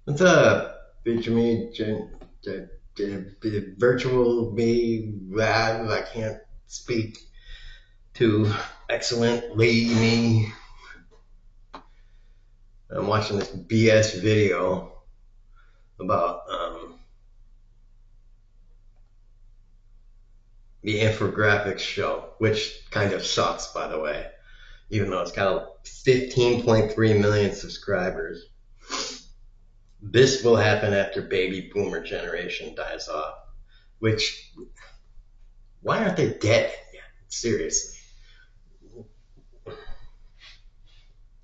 What's up, Benjamin? Virtual me, I can't speak to excellently me. I'm watching this BS video about the infographics show, which kind of sucks, by the way, even though it's got 15.3 million subscribers. This will happen after baby boomer generation dies off, which, why aren't they dead yet? Seriously.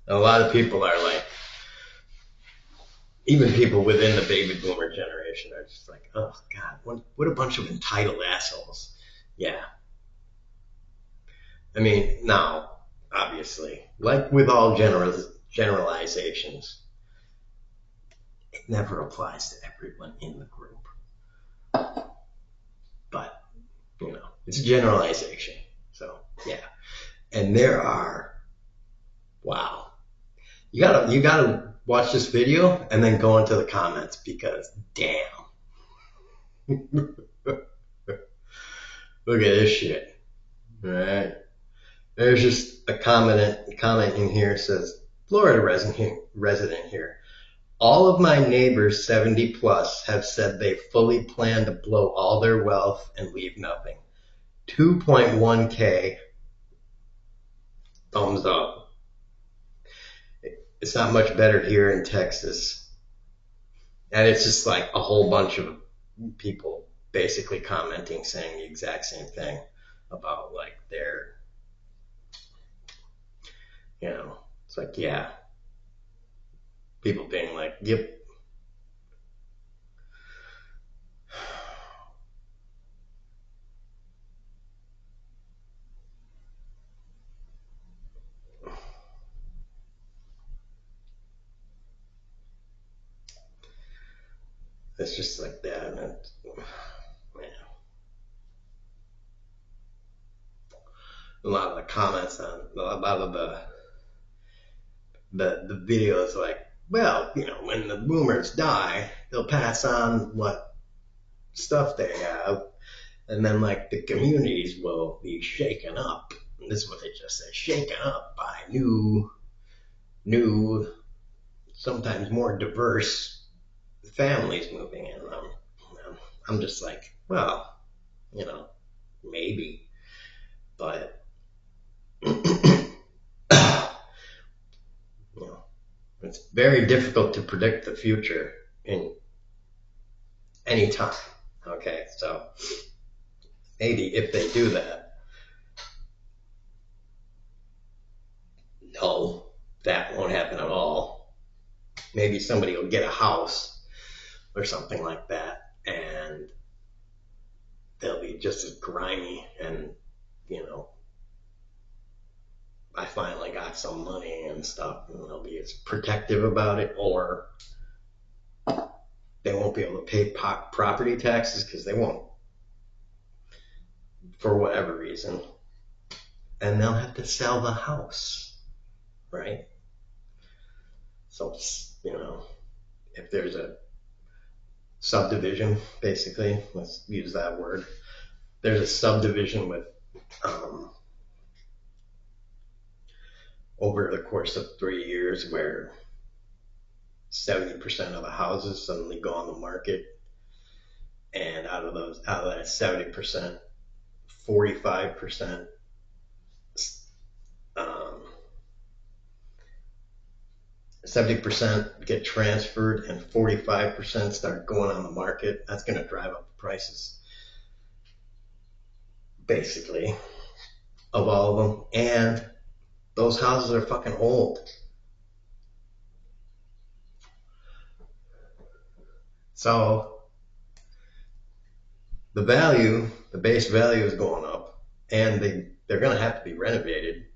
A lot of people are like, even people within the baby boomer generation are just like, oh God, what a bunch of entitled assholes. Yeah. I mean, now, obviously, like with all generalizations, it never applies to everyone in the group. But, it's a generalization. So, yeah. And there are, wow. You gotta watch this video and then go into the comments because damn. Look at this shit. All right. There's just a comment in here says, Florida resident here. All of my neighbors 70 plus have said they fully plan to blow all their wealth and leave nothing. 2.1K thumbs up. It's not much better here in Texas. And it's just like a whole bunch of people basically commenting saying the exact same thing about like their, it's like, yeah, people being like, yep. It's just like that. And a lot of the comments on a lot of the videos like, well, when the boomers die, they'll pass on what stuff they have, and then like the communities will be shaken up. And this is what they just say: shaken up by new, sometimes more diverse families moving in. I'm just like, well, maybe, but it's very difficult to predict the future in any time. Okay, so maybe if they do that, no, that won't happen at all. Maybe somebody will get a house or something like that, and they'll be just as grimy and, I finally got some money and stuff, and they'll be as protective about it, or they won't be able to pay property taxes because they won't, for whatever reason, and they'll have to sell the house, right? So, if there's a subdivision, basically, let's use that word. There's a subdivision with, over the course of 3 years, where 70% of the houses suddenly go on the market, and out of that 70%, 45% 70% get transferred and 45% start going on the market. That's going to drive up the prices, basically, of all of them. And those houses are fucking old. So the base value is going up, and they're going to have to be renovated,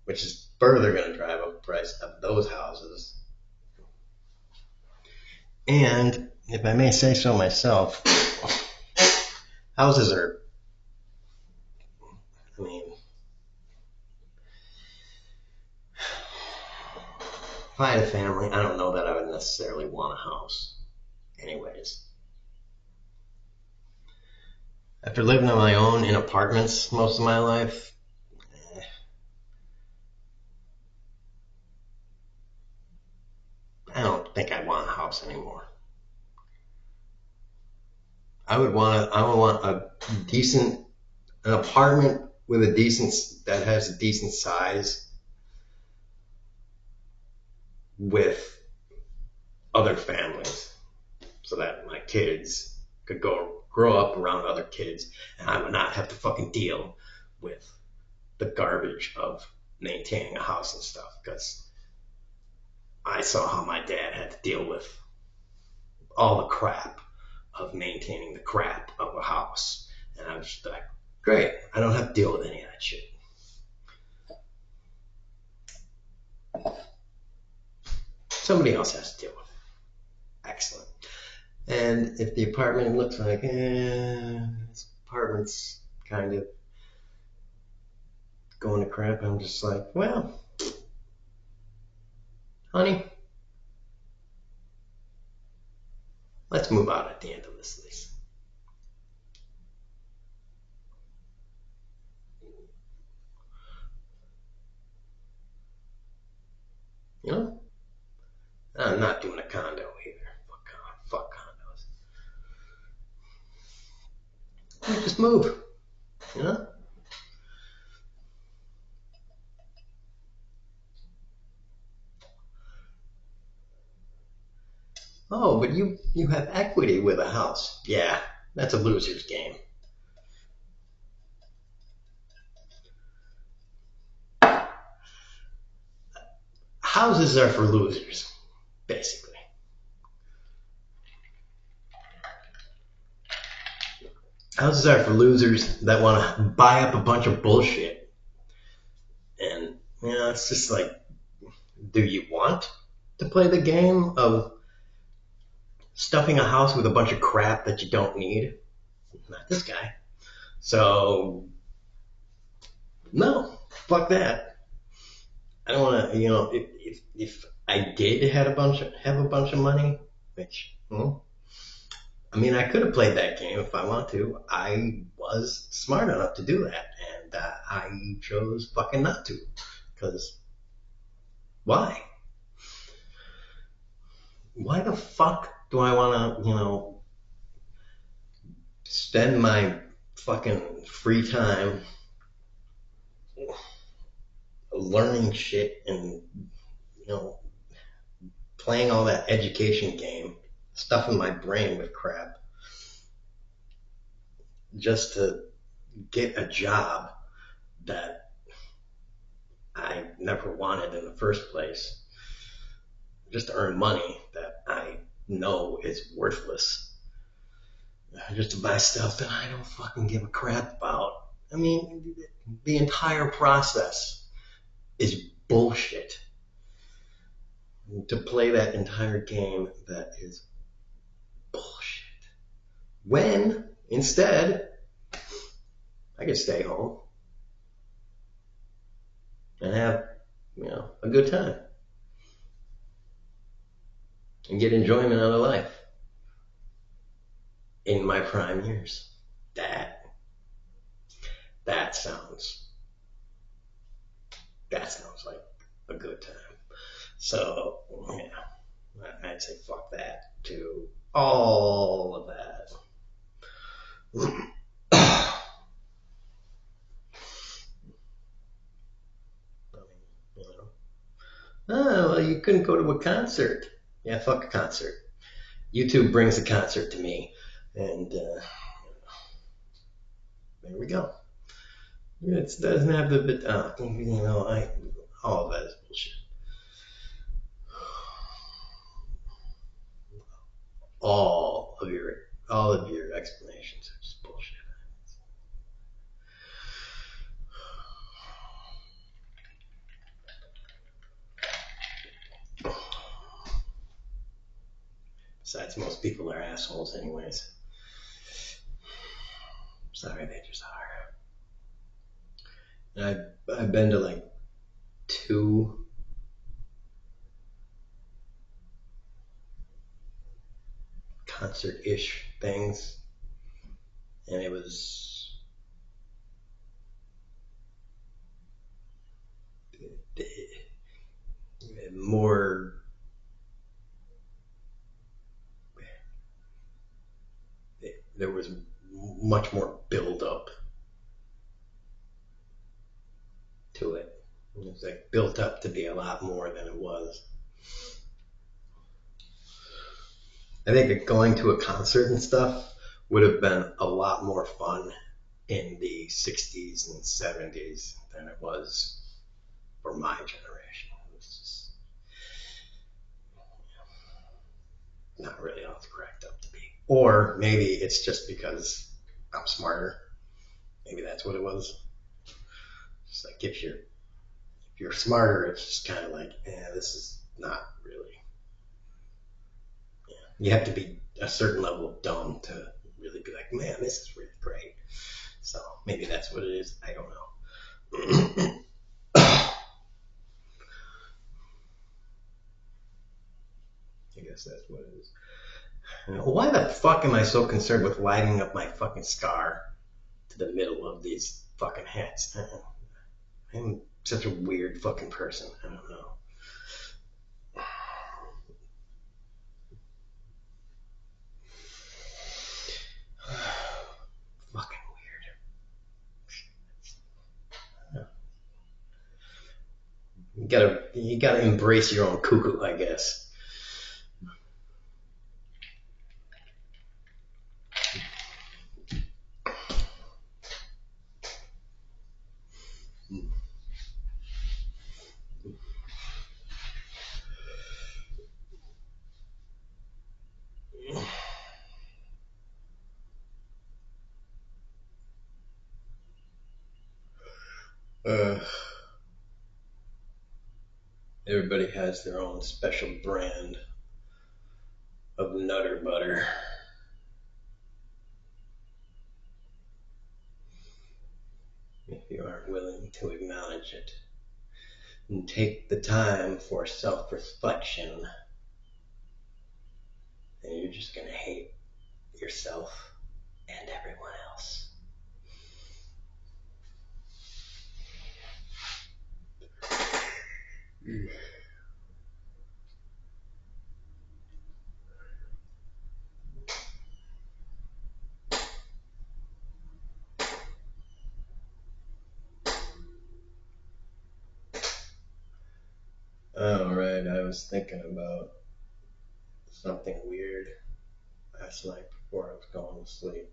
which is further going to drive up the price of those houses. And if I may say so myself, houses are, I mean, if I had a family, I don't know that I would necessarily want a house. Anyways, after living on my own in apartments most of my life, I don't think I want a house anymore. I would want a decent, an apartment with that has a decent size with other families so that my kids could grow up around other kids and I would not have to fucking deal with the garbage of maintaining a house and stuff because I saw how my dad had to deal with all the crap of maintaining the crap of a house. And I was just like, great, I don't have to deal with any of that shit. Somebody else has to deal with it. Excellent. And if the apartment looks like, this apartment's kind of going to crap, I'm just like, well, honey, let's move out at the end of this lease. You know? I'm not doing a condo either. Fuck condos. Just move. You know? Oh, but you have equity with a house. Yeah, that's a loser's game. Houses are for losers, basically. Houses are for losers that want to buy up a bunch of bullshit. And, it's just like, do you want to play the game of stuffing a house with a bunch of crap that you don't need? Not this guy. So, no, fuck that. I don't want to, if I did have a bunch of money, which, I mean, I could have played that game if I want to. I was smart enough to do that, and I chose fucking not to. Because why? Why the fuck do I want to, spend my fucking free time learning shit and, playing all that education game, stuffing my brain with crap, just to get a job that I never wanted in the first place, just to earn money that I know is worthless, just to buy stuff that I don't fucking give a crap about. I mean, the entire process is bullshit. To play that entire game that is bullshit. When, instead, I could stay home and have, a good time and get enjoyment out of life in my prime years. That sounds like a good time. So, yeah, I'd say fuck that to all of that. Oh, well, you couldn't go to a concert. Yeah, fuck a concert. YouTube brings a concert to me, and there we go. It doesn't have the bit. All of that is bullshit. All of your explanations are just bullshit. Besides, most people are assholes anyways. Sorry, they just are. And I've been to like 2 concert-ish things, and it was more. There was much more build-up to it. It was like built up to be a lot more than it was. I think that going to a concert and stuff would have been a lot more fun in the 60s and 70s than it was for my generation. It was just not really all it's cracked up to be. Or maybe it's just because I'm smarter. Maybe that's what it was. It's like if you're smarter, it's just kind of like, this is not really. Yeah. You have to be a certain level of dumb to really be like, man, this is really great. So maybe that's what it is. I don't know. I guess that's what it is. Why the fuck am I so concerned with lighting up my fucking scar to the middle of these fucking hats? I'm such a weird fucking person. I don't know. Fucking weird. You gotta embrace your own cuckoo, I guess. Everybody has their own special brand of Nutter Butter. If you aren't willing to acknowledge it and take the time for self-reflection, then you're just going to hate yourself and everyone else. Alright, I was thinking about something weird last night before I was going to sleep.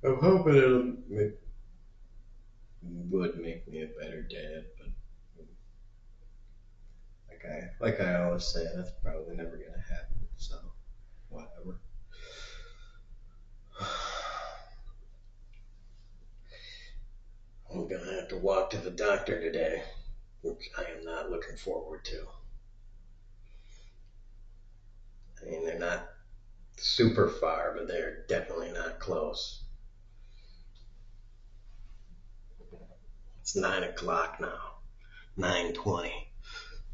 I'm hoping would make me a better dad, but like I always say, that's probably never gonna happen. So whatever. I'm gonna have to walk to the doctor today, which I am not looking forward to. I mean, they're not super far, but they're definitely not close. It's 9 o'clock now, 9:20.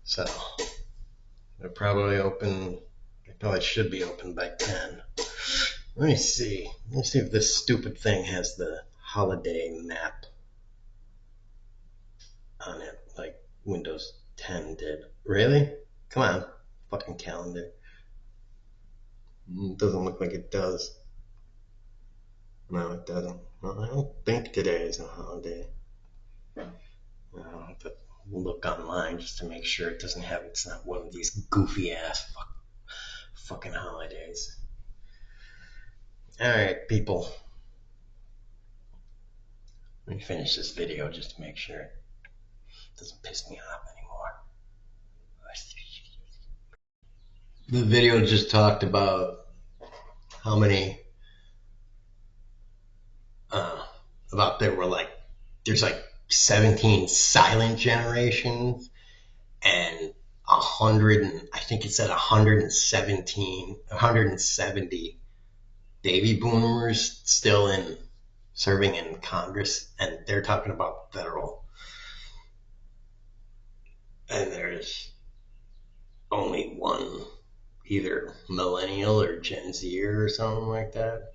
So they're probably open. They probably should be open by 10. Let me see. Let's see if this stupid thing has the holiday map on it, like Windows 10 did. Really? Come on, fucking calendar. It doesn't look like it does. No, it doesn't. Well, I don't think today is a holiday. I'll have to look online just to make sure it's not one of these goofy ass fucking holidays. Alright, people. Let me finish this video just to make sure it doesn't piss me off anymore. The video just talked about how many there's like 17 silent generations and 100, I think it said 170 baby boomers still in serving in Congress, and they're talking about federal. And there's only one, either millennial or Gen Z or something like that.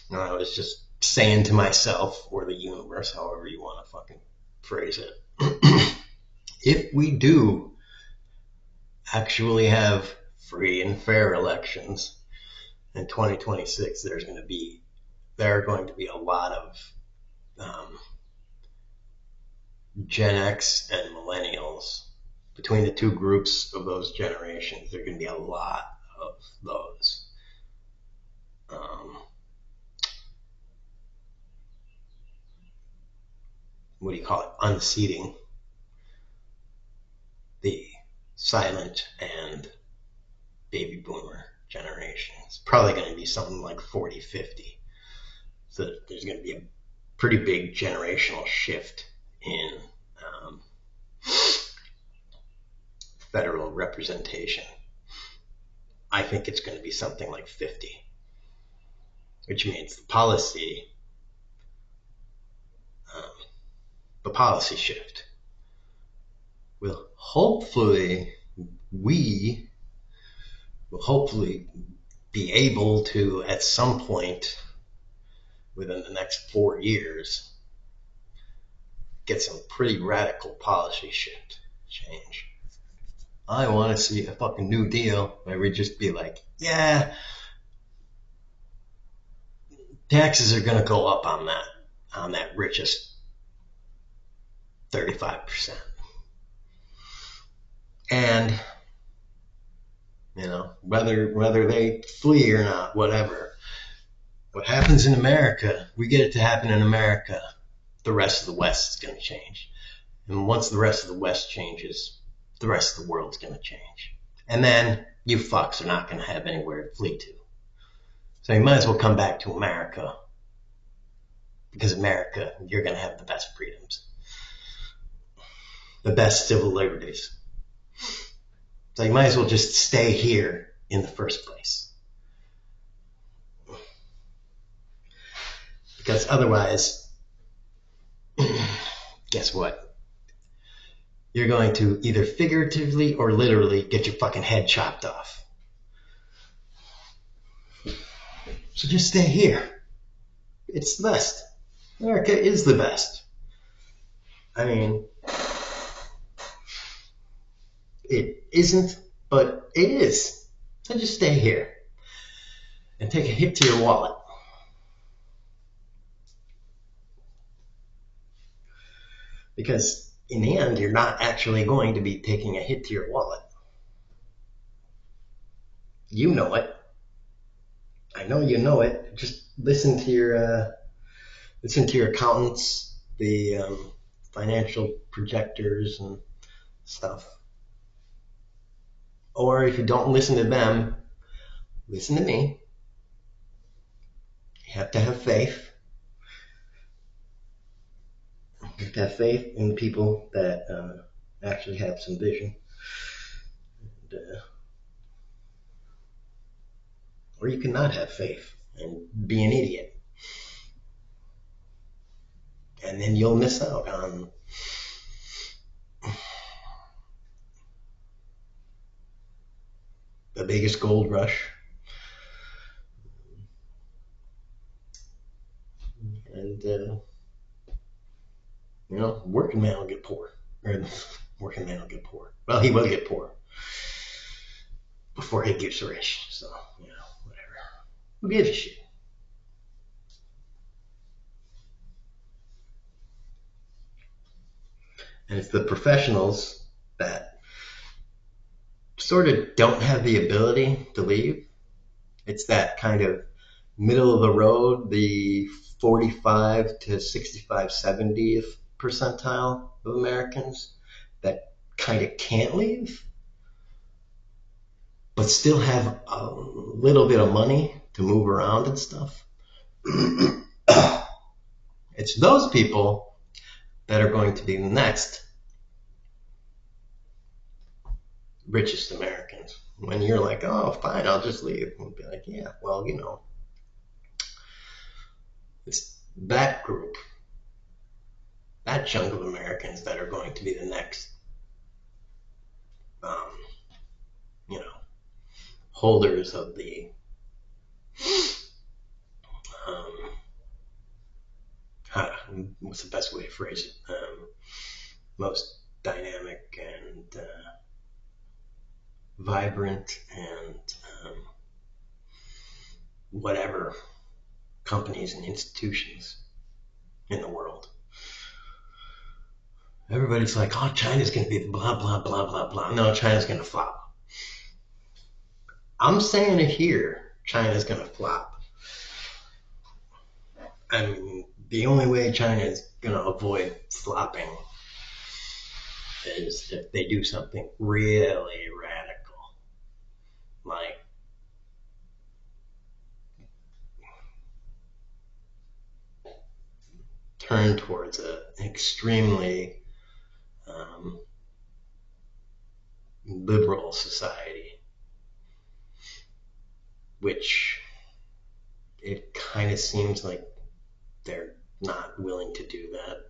And I was just saying to myself, or the universe, however you want to fucking phrase it, if we do actually have free and fair elections in 2026, there are going to be a lot of Gen X and millennials. Between the two groups of those generations, there are going to be a lot of those. What do you call it? Unseating the silent and baby boomer generation. It's probably going to be something like 40-50. So there's going to be a pretty big generational shift in federal representation. I think it's going to be something like 50, which means the policy shift will hopefully be able to, at some point within the next 4 years, get some pretty radical policy shift change. I want to see a fucking New Deal where we just be like, yeah, taxes are going to go up on that richest 35%. And, whether they flee or not, whatever. What happens in America, we get it to happen in America, the rest of the West is going to change. And once the rest of the West changes, the rest of the world's going to change. And then you fucks are not going to have anywhere to flee to. So you might as well come back to America. Because America, you're going to have the best freedoms. The best civil liberties. So you might as well just stay here in the first place. Because otherwise, guess what? You're going to either figuratively or literally get your fucking head chopped off. So just stay here. It's the best. America is the best. I mean, it isn't, but it is. So just stay here and take a hit to your wallet. Because in the end, you're not actually going to be taking a hit to your wallet. You know it. I know you know it. Just listen to your accountants, the financial projectors and stuff. Or if you don't listen to them, listen to me. You have to have faith. You have to have faith in people that actually have some vision. Or you cannot have faith and be an idiot. And then you'll miss out on the biggest gold rush. And, working man will get poor. Or working man will get poor. Well, he will get poor before he gets rich. So, whatever. Who gives a shit? And it's the professionals that sort of don't have the ability to leave. It's that kind of middle of the road, the 45 to 65, 70th percentile of Americans that kind of can't leave, but still have a little bit of money to move around and stuff. It's those people that are going to be the next richest Americans. When you're like, oh, fine, I'll just leave. We'll be like, yeah, well, it's that group, that chunk of Americans that are going to be the next, um, you know, holders of the, what's the best way to phrase it? Most dynamic and vibrant and whatever companies and institutions in the world. Everybody's like, oh, China's going to be blah, blah, blah, blah, blah. No, China's going to flop. I'm saying it here. China's going to flop. I mean, the only way China is going to avoid flopping is if they do something really radical. Like, turn towards an extremely liberal society, which it kind of seems like they're not willing to do that.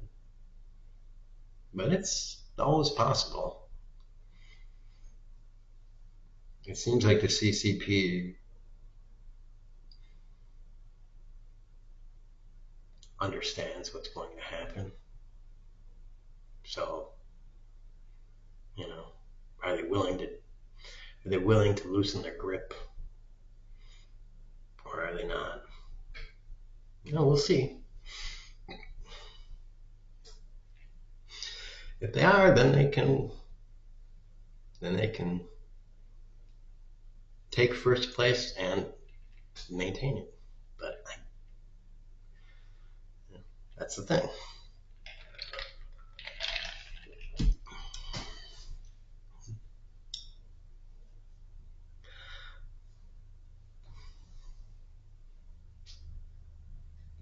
But it's always possible. It seems like the CCP understands what's going to happen. So, you know, are they willing to loosen their grip? Or are they not? You know, we'll see. If they are, then they can take first place and maintain it. But that's the thing.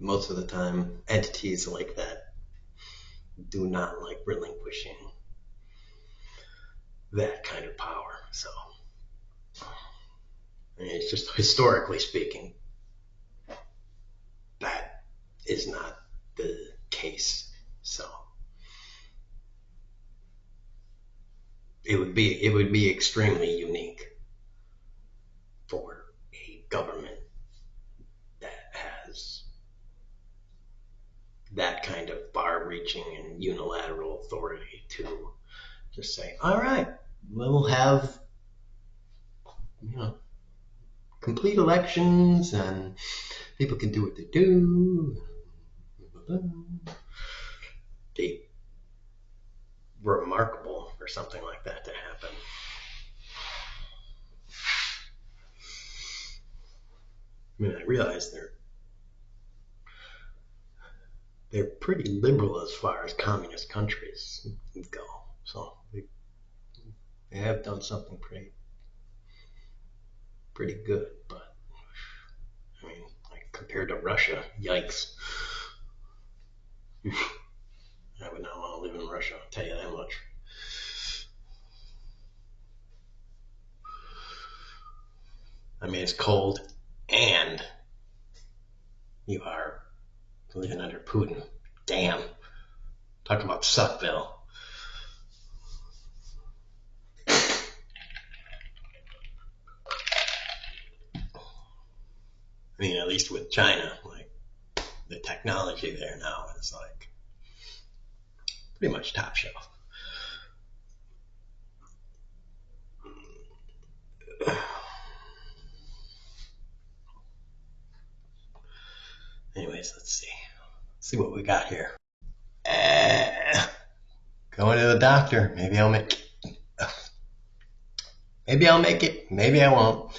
Most of the time, entities like that do not like relinquishing that kind of power. So, I mean, it's just historically speaking, that is not the case. So, it would be extremely unique for a government that has that kind of far-reaching and unilateral authority to just say, all right, we'll have, you know, complete elections and people can do what they do. Be remarkable for something like that to happen. I mean, I realize they're pretty liberal as far as communist countries go. So they have done something pretty good. But I mean, like compared to Russia, yikes. I would not want to live in Russia, I'll tell you that much. I mean, it's cold and you are living under Putin. Damn. Talk about Suckville. I mean, at least with China, like the technology there now is like pretty much top shelf. Anyways, let's see what we got here. Going to the doctor. Maybe I'll make it. Maybe I won't.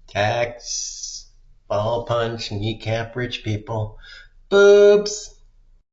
Tax, ball punch, kneecap rich people. Boobs.